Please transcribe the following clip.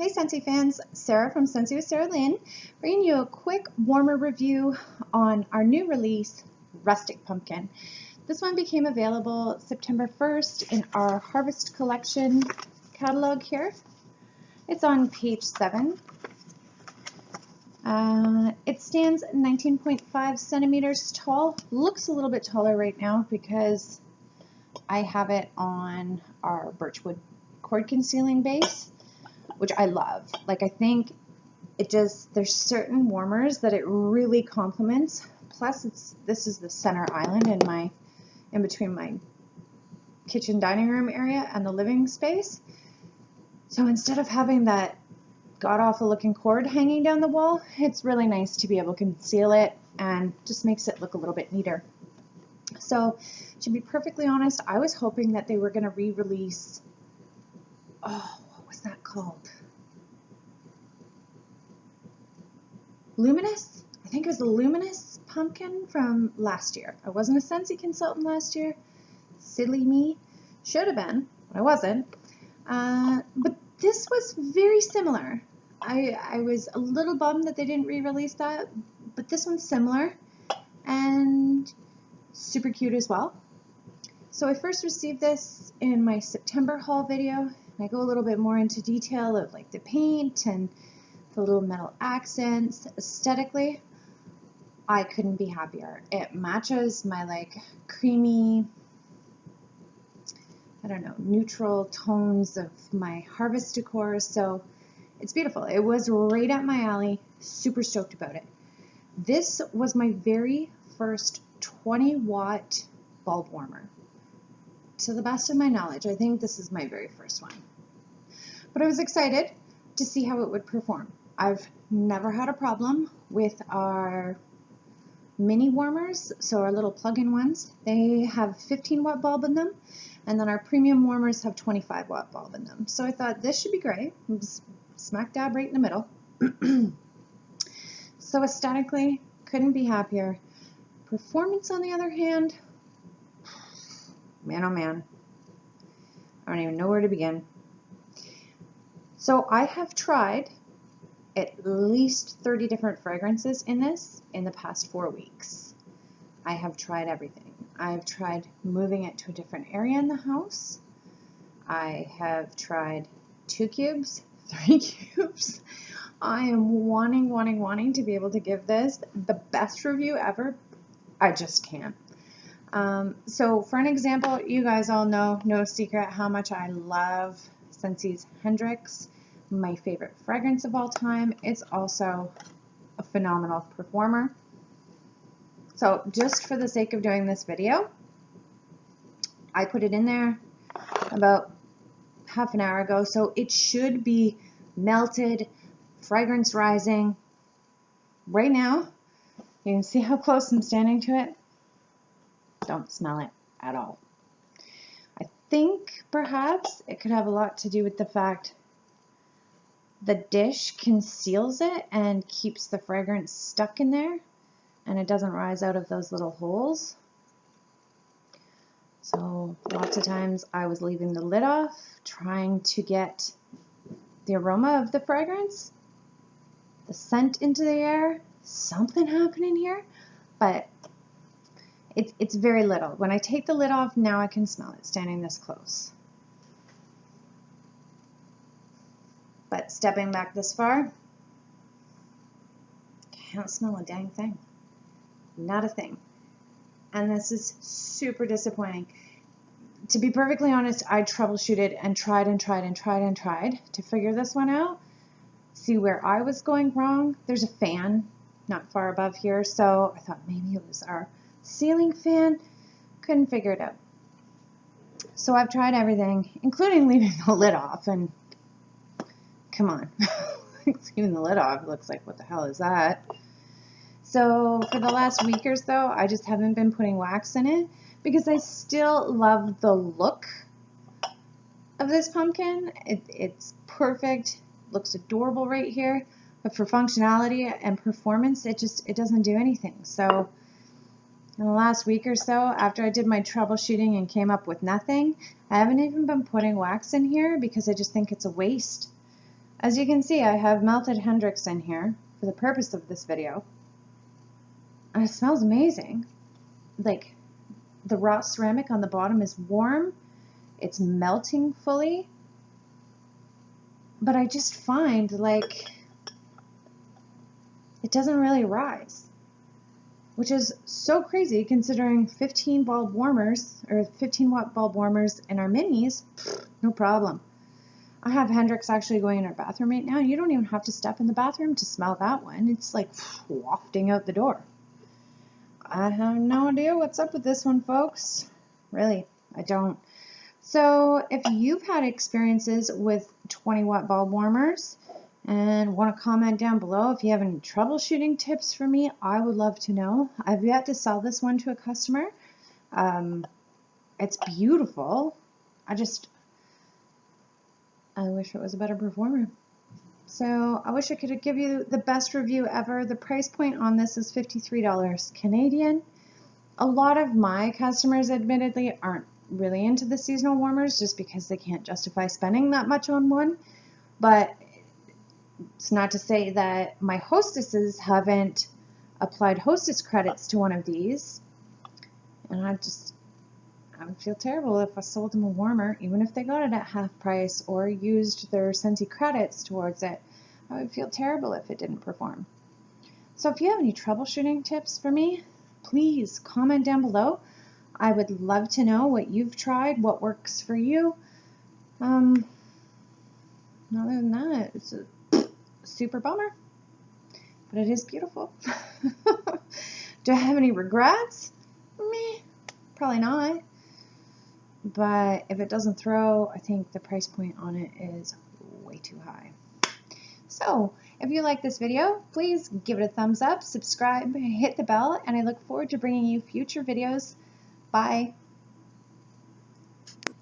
Hey Scentsy fans, Sarah from Scentsy with Sarah Lynn, bringing you a quick warmer review on our new release, Rustic Pumpkin. This one became available September 1st in our Harvest Collection catalog here. It's on page 7. It stands 19.5 centimeters tall. Looks a little bit taller right now because I have it on our birchwood cord concealing base, which I love. Like, I think it just, there's certain warmers that it really complements. Plus, this is the center island in between my kitchen dining room area and the living space. So instead of having that god-awful looking cord hanging down the wall, it's really nice to be able to conceal it and just makes it look a little bit neater. So, to be perfectly honest, I was hoping that they were going to re-release, what was that called? Luminous? I think it was the Luminous pumpkin from last year. I wasn't a Scentsy consultant last year. Silly me. Should have been, but I wasn't. But this was very similar. I was a little bummed that they didn't re-release that, but this one's similar and super cute as well. So I first received this in my September haul video, and I go a little bit more into detail of like the paint and the little metal accents. Aesthetically, I couldn't be happier. It matches my like creamy, I don't know, neutral tones of my Harvest Decor, so it's beautiful. It was right up my alley. Super stoked about it. This was my very first 20-watt bulb warmer. To the best of my knowledge, I think this is my very first one. But I was excited to see how it would perform. I've never had a problem with our mini warmers, so our little plug-in ones. They have 15-watt bulb in them, and then our premium warmers have 25-watt bulb in them. So I thought this should be great. It was smack dab right in the middle. So aesthetically, couldn't be happier. Performance, on the other hand, man oh man, I don't even know where to begin. So I have tried at least 30 different fragrances in this in the past 4 weeks. I have tried everything. I've tried moving it to a different area in the house. I have tried 2 cubes, 3 cubes. I am wanting to be able to give this the best review ever. I just can't. So for an example, you guys all know, no secret, how much I love Scentsy's Hendrix, my favorite fragrance of all time. It's also a phenomenal performer. So just for the sake of doing this video, I put it in there about half an hour ago, so it should be melted, fragrance rising. Right now, you can see how close I'm standing to it. Don't smell it at all. I think perhaps it could have a lot to do with the fact the dish conceals it and keeps the fragrance stuck in there, and it doesn't rise out of those little holes. So lots of times I was leaving the lid off, trying to get the aroma of the fragrance, the scent into the air, something happening here, but it's very little. When I take the lid off, now I can smell it standing this close. But stepping back this far, can't smell a dang thing. Not a thing. And this is super disappointing. To be perfectly honest, I troubleshooted and tried to figure this one out. See where I was going wrong. There's a fan not far above here, so I thought maybe it was our ceiling fan. Couldn't figure it out. So I've tried everything, including leaving the lid off, and come on. Leaving the lid off looks like, what the hell is that? So for the last week or so, I just haven't been putting wax in it because I still love the look of this pumpkin. It's perfect, looks adorable right here, but for functionality and performance, it doesn't do anything. So in the last week or so, after I did my troubleshooting and came up with nothing, I haven't even been putting wax in here because I just think it's a waste. As you can see, I have melted Hendrix in here for the purpose of this video. And it smells amazing. Like, the raw ceramic on the bottom is warm. It's melting fully. But I just find, like, it doesn't really rise. Which is so crazy considering 15 bulb warmers, or 15 watt bulb warmers in our minis, no problem. I have Hendrix actually going in our bathroom right now. You don't even have to step in the bathroom to smell that one. It's like wafting out the door. I have no idea what's up with this one, folks. Really, I don't. So if you've had experiences with 20 watt bulb warmers and want to comment down below if you have any troubleshooting tips for me, I would love to know. I've yet to sell this one to a customer. It's beautiful. I wish it was a better performer. So I wish I could give you the best review ever. The price point on this is $53 Canadian. A lot of my customers admittedly aren't really into the seasonal warmers just because they can't justify spending that much on one. But it's not to say that my hostesses haven't applied hostess credits to one of these. And I would feel terrible if I sold them a warmer, even if they got it at half price or used their Scentsy credits towards it. I would feel terrible if it didn't perform. So if you have any troubleshooting tips for me, please comment down below. I would love to know what you've tried, what works for you. Other than that, it's a super bummer, but it is beautiful. Do I have any regrets? Meh, probably not. But if it doesn't throw, I think the price point on it is way too high. So, if you like this video, please give it a thumbs up, subscribe, hit the bell, and I look forward to bringing you future videos. Bye.